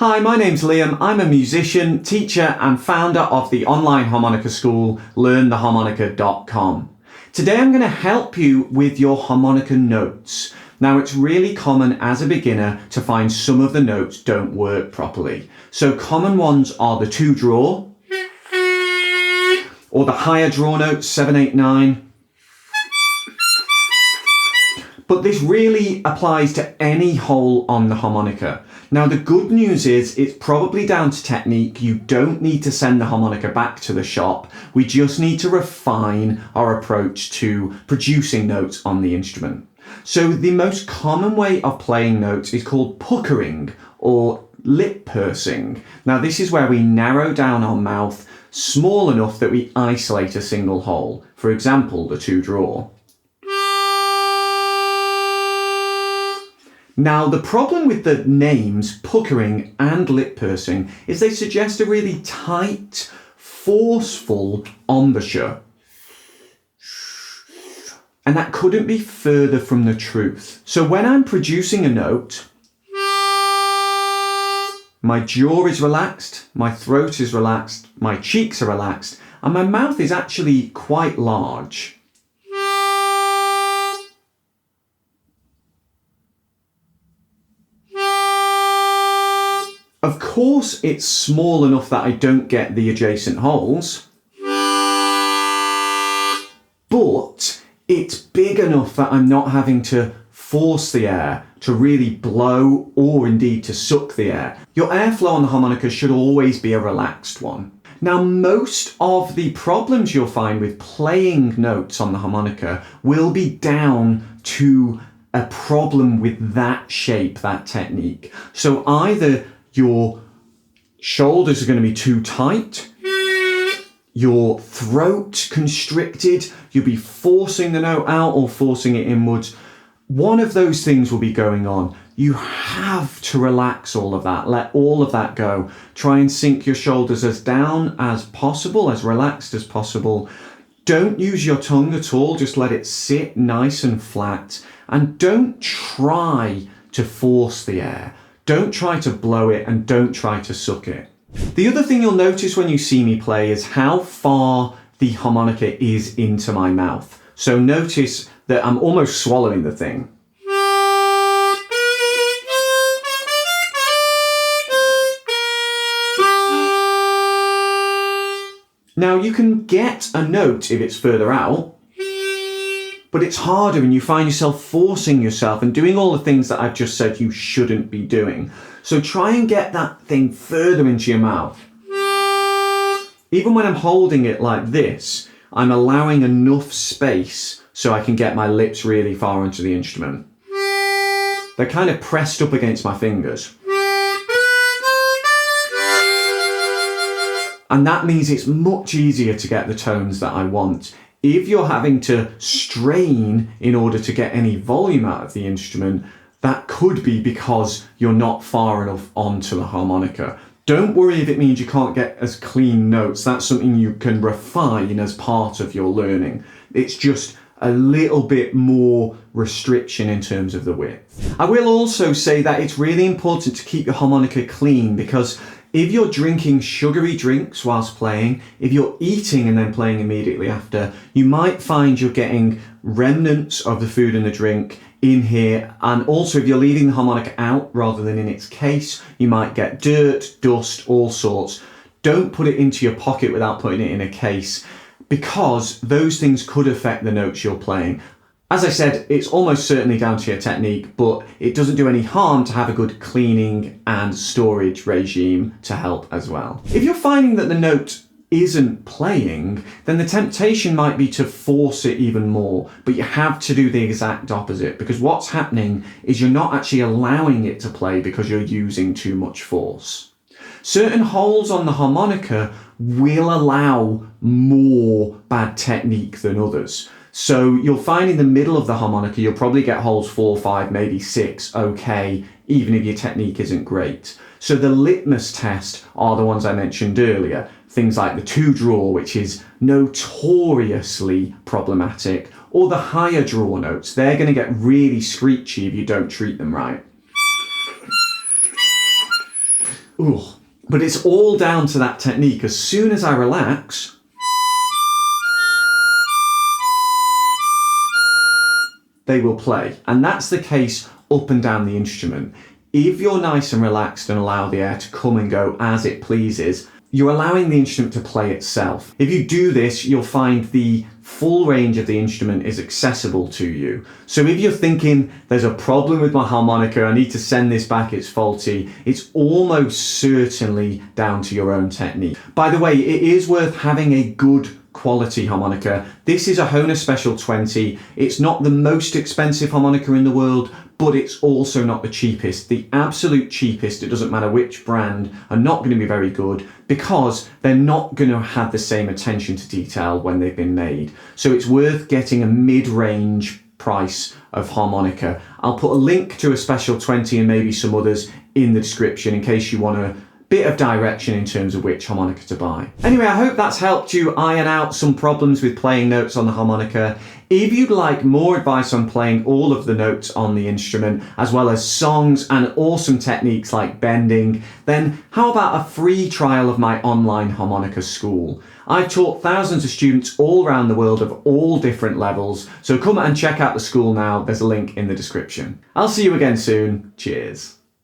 Hi, my name's Liam. I'm a musician, teacher and founder of the online harmonica school, LearnTheHarmonica.com. Today I'm going to help you with your harmonica notes. Now it's really common as a beginner to find some of the notes don't work properly. So common ones are the 2 draw, or the higher draw notes, 7, 8, 9. But this really applies to any hole on the harmonica. Now the good news is it's probably down to technique. You don't need to send the harmonica back to the shop. We just need to refine our approach to producing notes on the instrument. So the most common way of playing notes is called puckering or lip pursing. Now this is where we narrow down our mouth small enough that we isolate a single hole. For example, the 2 draw. Now, the problem with the names puckering and lip pursing is they suggest a really tight, forceful embouchure. And that couldn't be further from the truth. So when I'm producing a note, my jaw is relaxed, my throat is relaxed, my cheeks are relaxed, and my mouth is actually quite large. Of course, it's small enough that I don't get the adjacent holes, but it's big enough that I'm not having to force the air to really blow or indeed to suck the air. Your airflow on the harmonica should always be a relaxed one. Now, most of the problems you'll find with playing notes on the harmonica will be down to a problem with that shape, that technique. So either your shoulders are going to be too tight, your throat constricted, you'll be forcing the note out or forcing it inwards. One of those things will be going on. You have to relax all of that, let all of that go. Try and sink your shoulders as down as possible, as relaxed as possible. Don't use your tongue at all, just let it sit nice and flat. And don't try to force the air. Don't try to blow it and don't try to suck it. The other thing you'll notice when you see me play is how far the harmonica is into my mouth. So notice that I'm almost swallowing the thing. Now you can get a note if it's further out, but it's harder and you find yourself forcing yourself and doing all the things that I've just said you shouldn't be doing. So try and get that thing further into your mouth. Even when I'm holding it like this, I'm allowing enough space so I can get my lips really far into the instrument. They're kind of pressed up against my fingers. And that means it's much easier to get the tones that I want. If you're having to strain in order to get any volume out of the instrument, that could be because you're not far enough onto the harmonica. Don't worry if it means you can't get as clean notes. That's something you can refine as part of your learning. It's just a little bit more restriction in terms of the width. I will also say that it's really important to keep your harmonica clean, because if you're drinking sugary drinks whilst playing, if you're eating and then playing immediately after, you might find you're getting remnants of the food and the drink in here. And also if you're leaving the harmonica out rather than in its case, you might get dirt, dust, all sorts. Don't put it into your pocket without putting it in a case, because those things could affect the notes you're playing. As I said, it's almost certainly down to your technique, but it doesn't do any harm to have a good cleaning and storage regime to help as well. If you're finding that the note isn't playing, then the temptation might be to force it even more, but you have to do the exact opposite, because what's happening is you're not actually allowing it to play because you're using too much force. Certain holes on the harmonica will allow more bad technique than others. So you'll find in the middle of the harmonica, you'll probably get holes 4, 5, maybe 6, okay, even if your technique isn't great. So the litmus test are the ones I mentioned earlier. Things like the 2 draw, which is notoriously problematic, or the higher draw notes. They're going to get really screechy if you don't treat them right. Ooh. But it's all down to that technique. As soon as I relax, they will play. And that's the case up and down the instrument. If you're nice and relaxed and allow the air to come and go as it pleases, you're allowing the instrument to play itself. If you do this, you'll find the full range of the instrument is accessible to you. So if you're thinking, there's a problem with my harmonica, I need to send this back, it's faulty, it's almost certainly down to your own technique. By the way, it is worth having a good quality harmonica. This is a Hohner Special 20. It's not the most expensive harmonica in the world, but it's also not the cheapest. The absolute cheapest, it doesn't matter which brand, are not going to be very good because they're not going to have the same attention to detail when they've been made. So it's worth getting a mid-range price of harmonica. I'll put a link to a Special 20 and maybe some others in the description in case you want a bit of direction in terms of which harmonica to buy. Anyway, I hope that's helped you iron out some problems with playing notes on the harmonica. If you'd like more advice on playing all of the notes on the instrument, as well as songs and awesome techniques like bending, then how about a free trial of my online harmonica school? I've taught thousands of students all around the world of all different levels, so come and check out the school now. There's a link in the description. I'll see you again soon. Cheers.